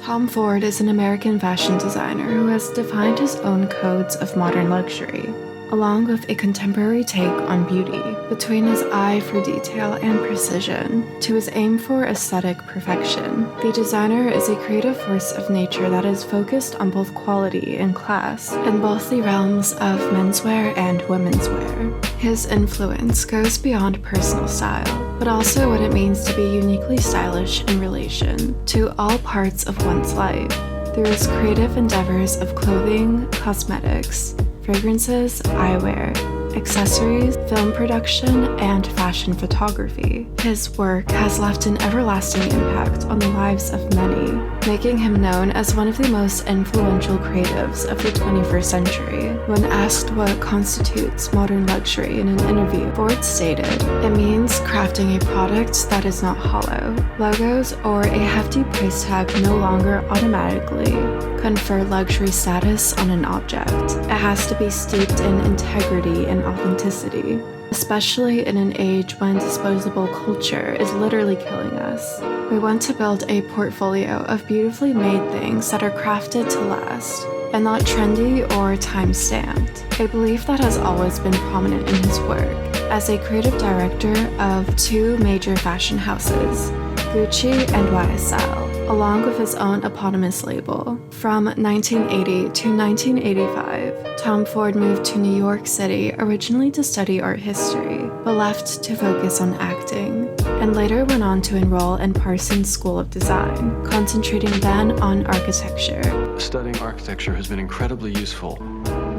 Tom Ford is an American fashion designer who has defined his own codes of modern luxury, along with a contemporary take on beauty, between his eye for detail and precision to his aim for aesthetic perfection. The designer is a creative force of nature that is focused on both quality and class in both the realms of menswear and womenswear. His influence goes beyond personal style, but also what it means to be uniquely stylish in relation to all parts of one's life, through his creative endeavors of clothing, cosmetics, fragrances, eyewear, accessories, film production, and fashion photography. His work has left an everlasting impact on the lives of many, making him known as one of the most influential creatives of the 21st century. When asked what constitutes modern luxury in an interview, Ford stated, "It means crafting a product that is not hollow. Logos or a hefty price tag no longer automatically confer luxury status on an object. It has to be steeped in integrity and authenticity, especially in an age when disposable culture is literally killing us. We want to build a portfolio of beautifully made things that are crafted to last, and not trendy or time-stamped, a belief that has always been prominent in his work. As a creative director of two major fashion houses, Gucci and YSL, along with his own eponymous label. From 1980 to 1985, Tom Ford moved to New York City originally to study art history, but left to focus on acting, and later went on to enroll in Parsons School of Design, concentrating then on architecture. Studying architecture has been incredibly useful.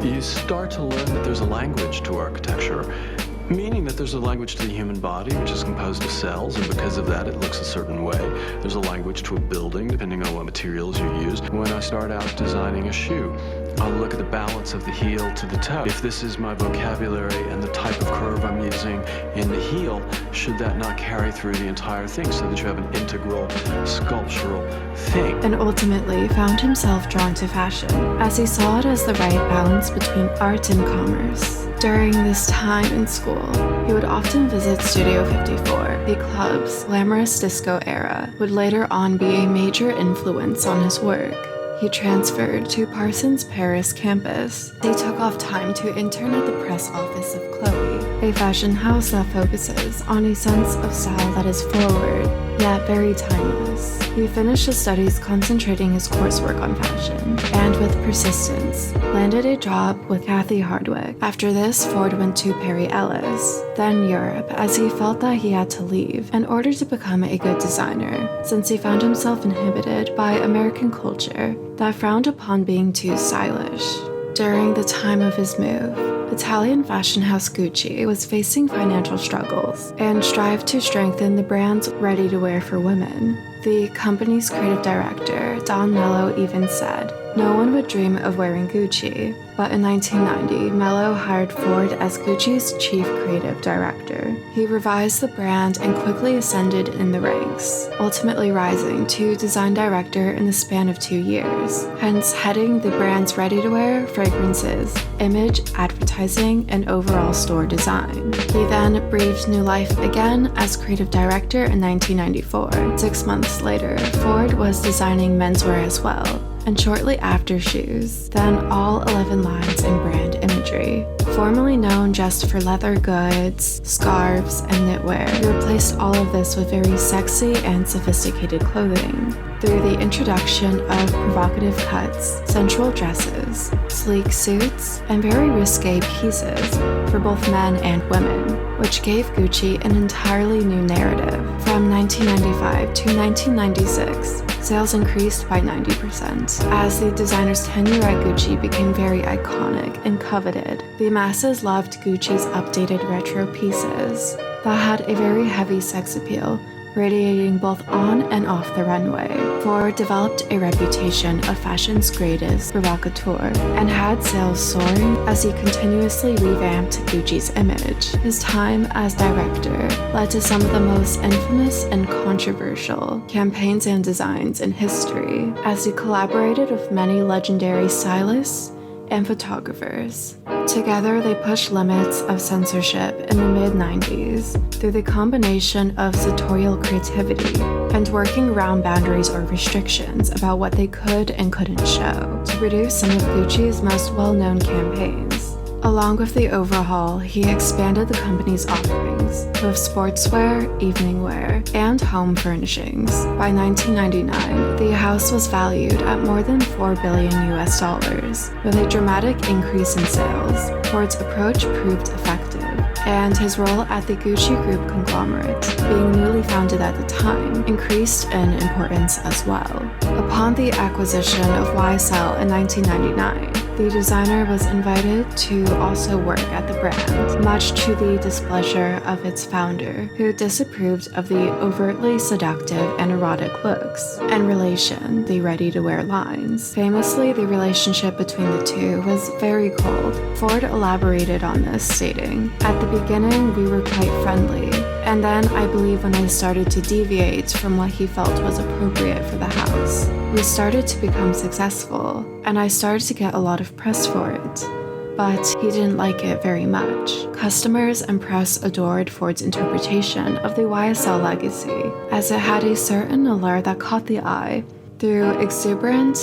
You start to learn that there's a language to architecture, meaning that there's a language to the human body, which is composed of cells, and because of that, it looks a certain way. There's a language to a building, depending on what materials you use. When I start out designing a shoe, I'll look at the balance of the heel to the toe. If this is my vocabulary and the type of curve I'm using in the heel, should that not carry through the entire thing so that you have an integral sculptural thing? And ultimately found himself drawn to fashion, as he saw it as the right balance between art and commerce. During this time in school, he would often visit Studio 54, the club's glamorous disco era, would later on be a major influence on his work. He transferred to Parsons' Paris campus. He took off time to intern at the press office of Chloe, a fashion house that focuses on a sense of style that is forward, yet very timeless. He finished his studies concentrating his coursework on fashion, and with persistence, landed a job with Kathy Hardwick. After this, Ford went to Perry Ellis, then Europe, as he felt that he had to leave in order to become a good designer, since he found himself inhibited by American culture that frowned upon being too stylish. During the time of his move, Italian fashion house Gucci was facing financial struggles and strived to strengthen the brand's ready-to-wear for women. The company's creative director, Don Mello, even said, "No one would dream of wearing Gucci." But in 1990, Mello hired Ford as Gucci's chief creative director. He revised the brand and quickly ascended in the ranks, ultimately rising to design director in the span of 2 years, hence heading the brand's ready-to-wear, fragrances, image, advertising, and overall store design. He then breathed new life again as creative director in 1994. 6 months later, Ford was designing menswear as well, and shortly after shoes, then all 11 lines in brand imagery. Formerly known just for leather goods, scarves, and knitwear, he replaced all of this with very sexy and sophisticated clothing through the introduction of provocative cuts, sensual dresses, sleek suits, and very risque pieces for both men and women, which gave Gucci an entirely new narrative. From 1995 to 1996, sales increased by 90%. As the designer's tenure at Gucci became very iconic and coveted, the masses loved Gucci's updated retro pieces that had a very heavy sex appeal, radiating both on and off the runway. Ford developed a reputation of fashion's greatest provocateur and had sales soaring as he continuously revamped Gucci's image. His time as director led to some of the most infamous and controversial campaigns and designs in history, as he collaborated with many legendary stylists, and photographers. Together, they pushed limits of censorship in the mid-90s through the combination of sartorial creativity and working around boundaries or restrictions about what they could and couldn't show to produce some of Gucci's most well-known campaigns. Along with the overhaul, he expanded the company's offerings with sportswear, evening wear, and home furnishings. By 1999, the house was valued at more than $4 billion US, with a dramatic increase in sales. Ford's approach proved effective, and his role at the Gucci Group conglomerate, being newly founded at the time, increased in importance as well. Upon the acquisition of YSL in 1999, the designer was invited to also work at the brand, much to the displeasure of its founder, who disapproved of the overtly seductive and erotic looks and relation, the ready-to-wear lines. Famously, the relationship between the two was very cold. Ford elaborated on this, stating, "At the beginning, we were quite friendly, and then I believe when I started to deviate from what he felt was appropriate for the house, we started to become successful, and I started to get a lot of press for it. But he didn't like it very much." Customers and press adored Ford's interpretation of the YSL legacy, as it had a certain allure that caught the eye. Through exuberant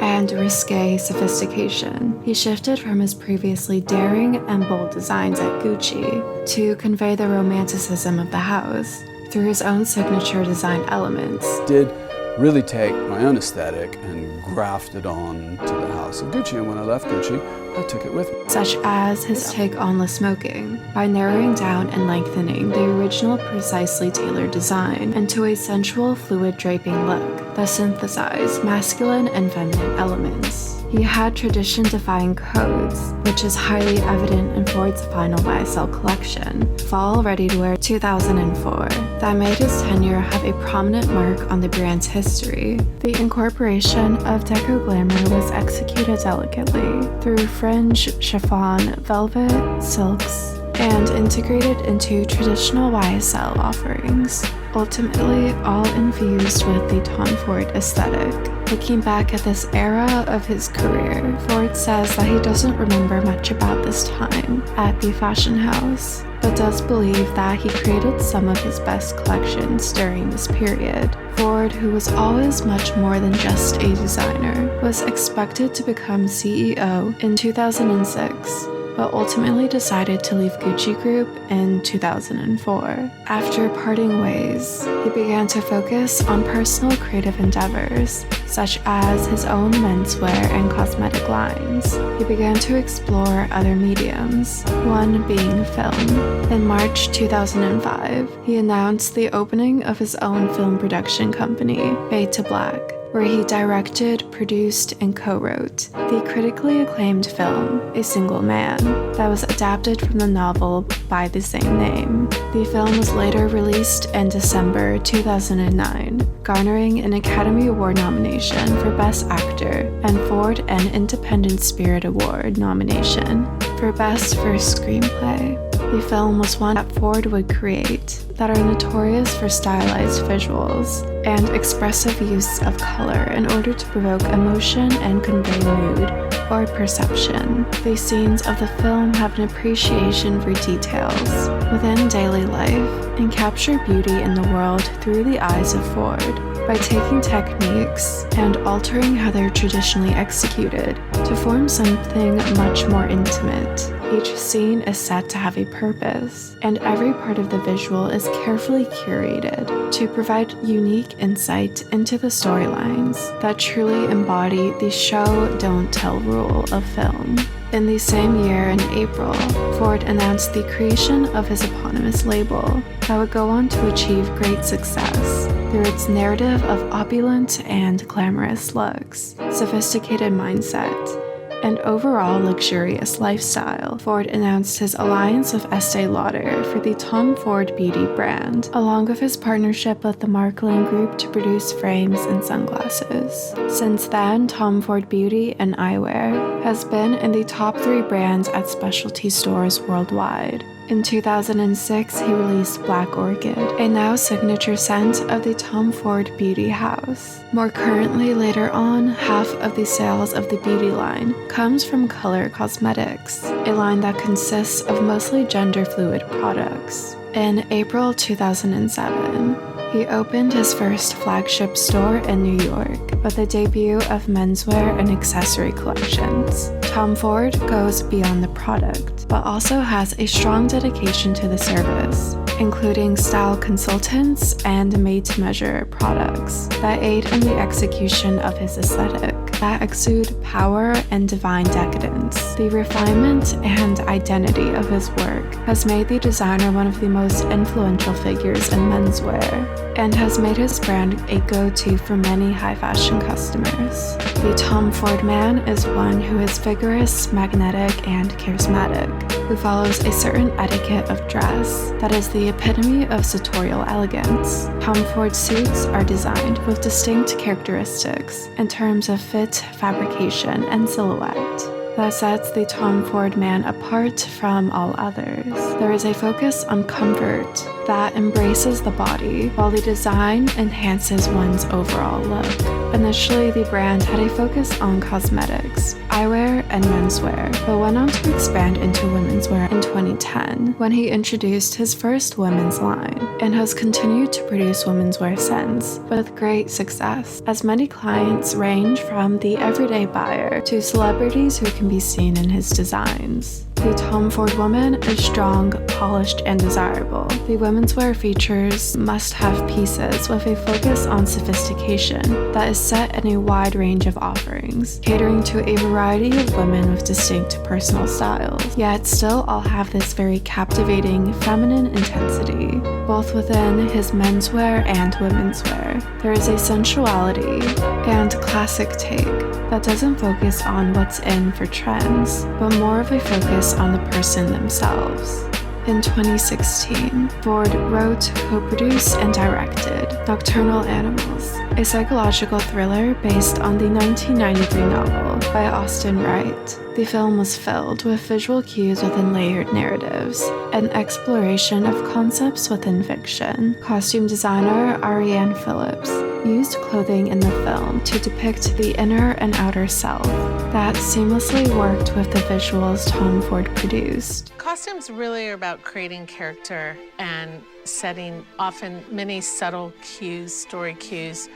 and risque sophistication, he shifted from his previously daring and bold designs at Gucci to convey the romanticism of the house through his own signature design elements. Did really take my own aesthetic and graft it on to the house of Gucci, and when I left Gucci, I took it with me. Such as his take on Le Smoking, by narrowing down and lengthening the original precisely tailored design into a sensual, fluid draping look that synthesized masculine and feminine elements. He had tradition-defying codes, which is highly evident in Ford's final YSL collection, Fall Ready-to-Wear 2004, that made his tenure have a prominent mark on the brand's history. The incorporation of deco glamour was executed delicately through fringe, chiffon, velvet, silks, and integrated into traditional YSL offerings, ultimately all infused with the Tom Ford aesthetic. Looking back at this era of his career, Ford says that he doesn't remember much about this time at the fashion house, but does believe that he created some of his best collections during this period. Ford, who was always much more than just a designer, was expected to become CEO in 2006, but ultimately decided to leave Gucci Group in 2004. After parting ways, he began to focus on personal creative endeavors, such as his own menswear and cosmetic lines. He began to explore other mediums, one being film. In March 2005, he announced the opening of his own film production company, Fade to Black, where he directed, produced, and co-wrote the critically acclaimed film, A Single Man, that was adapted from the novel by the same name. The film was later released in December 2009, garnering an Academy Award nomination for Best Actor and Ford an Independent Spirit Award nomination for Best First Screenplay. The film was one that Ford would create that are notorious for stylized visuals and expressive use of color in order to provoke emotion and convey mood or perception. The scenes of the film have an appreciation for details within daily life and capture beauty in the world through the eyes of Ford by taking techniques and altering how they're traditionally executed to form something much more intimate. Each scene is set to have a purpose, and every part of the visual is carefully curated to provide unique insight into the storylines that truly embody the show, don't tell rule of film. In the same year, in April, Ford announced the creation of his eponymous label that would go on to achieve great success through its narrative of opulent and glamorous looks, sophisticated mindset, and overall luxurious lifestyle. Ford announced his alliance with Estee Lauder for the Tom Ford Beauty brand, along with his partnership with the Marketing Group to produce frames and sunglasses. Since then, Tom Ford Beauty and eyewear has been in the top 3 brands at specialty stores worldwide. In 2006, he released Black Orchid, a now signature scent of the Tom Ford Beauty House. More currently, later on, half of the sales of the beauty line comes from Color Cosmetics, a line that consists of mostly gender-fluid products. In April 2007, he opened his first flagship store in New York with the debut of menswear and accessory collections. Tom Ford goes beyond the product, but also has a strong dedication to the service, including style consultants and made-to-measure products that aid in the execution of his aesthetic, that exude power and divine decadence. The refinement and identity of his work has made the designer one of the most influential figures in menswear, and has made his brand a go-to for many high-fashion customers. The Tom Ford man is one who is vigorous, magnetic, and charismatic, who follows a certain etiquette of dress that is the epitome of sartorial elegance. Tom Ford suits are designed with distinct characteristics in terms of fit, fabrication, and silhouette. That sets the Tom Ford man apart from all others. There is a focus on comfort that embraces the body, while the design enhances one's overall look. Initially, the brand had a focus on cosmetics, eyewear, and menswear, but went on to expand into womenswear in 2010, when he introduced his first women's line, and has continued to produce womenswear since, with great success, as many clients range from the everyday buyer to celebrities who can be seen in his designs. The Tom Ford woman is strong, polished, and desirable. The womenswear features must-have pieces with a focus on sophistication that is set in a wide range of offerings, catering to a variety of women with distinct personal styles, yet still all have this very captivating feminine intensity, both within his menswear and womenswear. There is a sensuality and classic take that doesn't focus on what's in for trends, but more of a focus on the person themselves. In 2016, Ford wrote, co-produced, and directed Nocturnal Animals, a psychological thriller based on the 1993 novel by Austin Wright. The film was filled with visual cues within layered narratives, an exploration of concepts within fiction. Costume designer Ariane Phillips used clothing in the film to depict the inner and outer self that seamlessly worked with the visuals Tom Ford produced. Costumes really are about creating character and setting often many subtle cues, story cues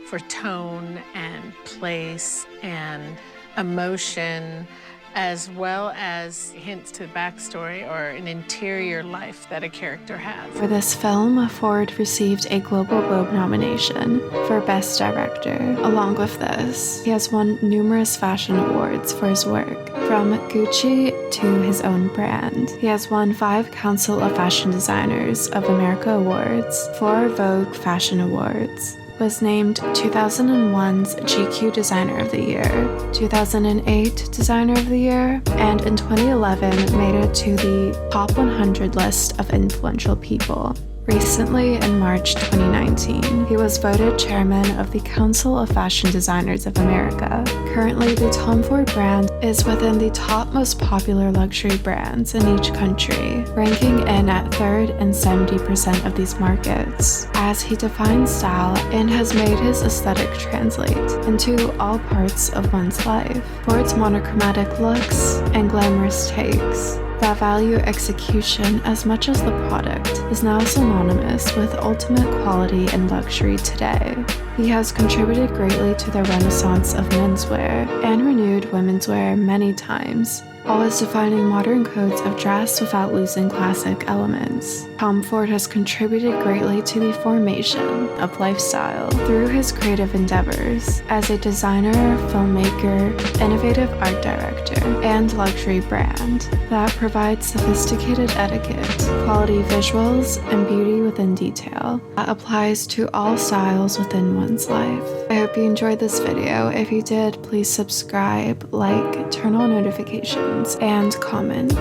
for tone and place and emotion, as well as hints to backstory or an interior life that a character has. For this film, Ford received a Global Globe nomination for Best Director. Along with this, he has won numerous fashion awards for his work, from Gucci to his own brand. He has won 5 Council of Fashion Designers of America awards, 4 Vogue Fashion Awards, was named 2001's GQ Designer of the Year, 2008 Designer of the Year, and in 2011 made it to the top 100 list of influential people. Recently, in March 2019, he was voted chairman of the Council of Fashion Designers of America. Currently, the Tom Ford brand is within the top most popular luxury brands in each country, ranking in at 3rd in 70% of these markets, as he defines style and has made his aesthetic translate into all parts of one's life. Ford's monochromatic looks and glamorous takes that value execution as much as the product is now synonymous with ultimate quality and luxury today. He has contributed greatly to the renaissance of menswear and renewed womenswear many times, always defining modern codes of dress without losing classic elements. Tom Ford has contributed greatly to the formation of lifestyle through his creative endeavors as a designer, filmmaker, innovative art director, and luxury brand that provides sophisticated etiquette, quality visuals, and beauty within detail that applies to all styles within one's life. I hope you enjoyed this video. If you did, please subscribe, like, turn on notifications, and comment.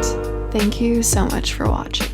Thank you so much for watching.